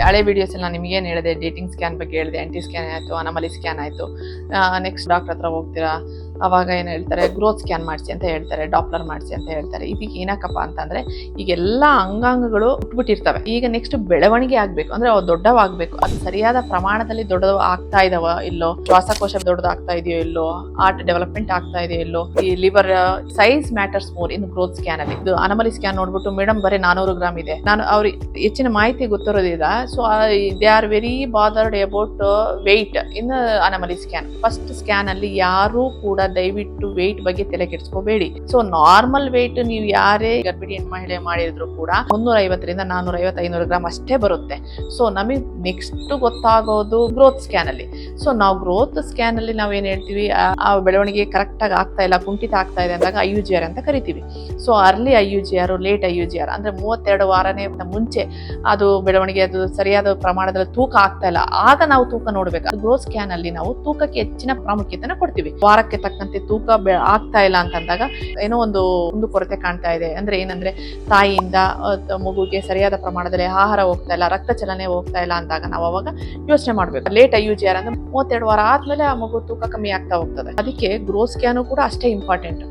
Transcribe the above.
ಹಳೆ ವಿಡಿಯೋಸ್ ಎಲ್ಲ ನಿಮ್ಗೆ ಏನು ಹೇಳಿದೆ, ಡೇಟಿಂಗ್ ಸ್ಕ್ಯಾನ್ ಬಗ್ಗೆ ಹೇಳಿದೆ, NT ಸ್ಕ್ಯಾನ್ ಆಯಿತು, ಅನಾಮಲಿ ಸ್ಕ್ಯಾನ್ ಆಯಿತು. ನೆಕ್ಸ್ಟ್ ಡಾಕ್ಟರ್ ಹತ್ರ ಹೋಗ್ತೀರಾ, ಅವಾಗ ಏನು ಹೇಳ್ತಾರೆ, ಗ್ರೋತ್ ಸ್ಕ್ಯಾನ್ ಮಾಡಿಸಿ ಅಂತ ಹೇಳ್ತಾರೆ, ಡಾಪ್ಲರ್ ಮಾಡಿಸಿ ಅಂತ ಹೇಳ್ತಾರೆ. ಇದಕ್ಕೆ ಏನಕ್ಕಪ್ಪ ಅಂತಂದ್ರೆ ಈಗೆಲ್ಲ ಅಂಗಾಂಗಗಳು ಉಟ್ಬಿಟ್ಟಿರ್ತವೆ. ಈಗ ನೆಕ್ಸ್ಟ್ ಬೆಳವಣಿಗೆ ಆಗ್ಬೇಕು ಅಂದ್ರೆ ಅವು ದೊಡ್ಡವಾಗಬೇಕು. ಅದು ಸರಿಯಾದ ಪ್ರಮಾಣದಲ್ಲಿ ದೊಡ್ಡದು ಆಗ್ತಾ ಇದಾವ ಇಲ್ಲೋ, ಶ್ವಾಸಕೋಶ ದೊಡ್ಡದಾಗ್ತಾ ಇದೆಯೋ ಇಲ್ಲೋ, ಹಾರ್ಟ್ ಡೆವಲಪ್ಮೆಂಟ್ ಆಗ್ತಾ ಇದೆಯೋ ಇಲ್ಲೋ, ಈ liver size matters more in growth scan ಅಲ್ಲಿ. ಇದು ಅನಾಮಲಿ ಸ್ಕ್ಯಾನ್ ನೋಡ್ಬಿಟ್ಟು ಮೇಡಮ್ ಬರೀ 400 ಗ್ರಾಮ್ ಇದೆ, ನಾನು ಅವ್ರಿಗೆ ಹೆಚ್ಚಿನ ಮಾಹಿತಿ ಗೊತ್ತಿರೋದಿಲ್ಲ, so they are very bothered about weight in anomaly scan. First scan ಅಲ್ಲಿ ಯಾರು ಕೂಡ ದಯವಿಟ್ಟು ವೆಯ್ಟ್ ಬಗ್ಗೆ ತಲೆ ಕೆಡಿಸ್ಕೋಬೇಡಿ. ಸೊ ನಾರ್ಮಲ್ ವೆಯ್ಟ್ ನೀವು ಯಾರೇ ಗರ್ಭಿಣಿ ಮಹಿಳೆ ಮಾಡಿದ್ರು ಕೂಡ 350 ರಿಂದ 450 500 ಗ್ರಾಮ್ ಅಷ್ಟೇ ಬರುತ್ತೆ. ಸೊ ನಮಗೆ ನೆಕ್ಸ್ಟ್ ಗೊತ್ತಾಗೋದು ಗ್ರೋತ್ ಸ್ಕ್ಯಾನ್ ಅಲ್ಲಿ. ಸೊ ನಾವು ಗ್ರೋತ್ ಸ್ಕ್ಯಾನ್ ಅಲ್ಲಿ ನಾವೇನ್ ಹೇಳ್ತೀವಿ, ಆ ಬೆಳವಣಿಗೆ ಕರೆಕ್ಟ್ ಆಗಿ ಆಗ್ತಾ ಇಲ್ಲ, ಕುಂಠಿತ ಆಗ್ತಾ ಇದೆ ಅಂದಾಗ IUGR ಅಂತ ಕರಿತೀವಿ. So early IUGR, late IUGR ಅಂದ್ರೆ 32 ವಾರನೇ ಮುಂಚೆ ಅದು ಬೆಳವಣಿಗೆ ಅದು ಸರಿಯಾದ ಪ್ರಮಾಣದಲ್ಲಿ ತೂಕ ಆಗ್ತಾ ಇಲ್ಲ, ಆಗ ನಾವು ತೂಕ ನೋಡ್ಬೇಕು. ಗ್ರೋತ್ ಸ್ಕ್ಯಾನ್ ಅಲ್ಲಿ ನಾವು ತೂಕಕ್ಕೆ ಹೆಚ್ಚಿನ ಪ್ರಾಮುಖ್ಯತೆನ ಕೊಡ್ತೀವಿ. ವಾರಕ್ಕೆ ತಕ್ಕಂತೆ ತೂಕ ಆಗ್ತಾ ಇಲ್ಲ ಅಂತಂದಾಗ ಏನೋ ಒಂದು ಕೊರತೆ ಕಾಣ್ತಾ ಇದೆ ಅಂದ್ರೆ ಏನಂದ್ರೆ ತಾಯಿಯಿಂದ ಮಗುಗೆ ಸರಿಯಾದ ಪ್ರಮಾಣದಲ್ಲಿ ಆಹಾರ ಹೋಗ್ತಾ ಇಲ್ಲ, ರಕ್ತ ಚಲನೆ ಹೋಗ್ತಾ ಇಲ್ಲ ಅಂದಾಗ ನಾವು ಅವಾಗ ಯೋಚನೆ ಮಾಡ್ಬೇಕು. ಲೇಟ್ IUGR ಅಂದ್ರೆ 32 ವಾರ ಆದ್ಮೇಲೆ ಆ ಮಗು ತೂಕ ಕಮ್ಮಿ ಆಗ್ತಾ ಹೋಗ್ತದೆ. ಅದಕ್ಕೆ ಗ್ರೋತ್ ಸ್ಕ್ಯಾನ್ ಕೂಡ ಅಷ್ಟೇ ಇಂಪಾರ್ಟೆಂಟ್.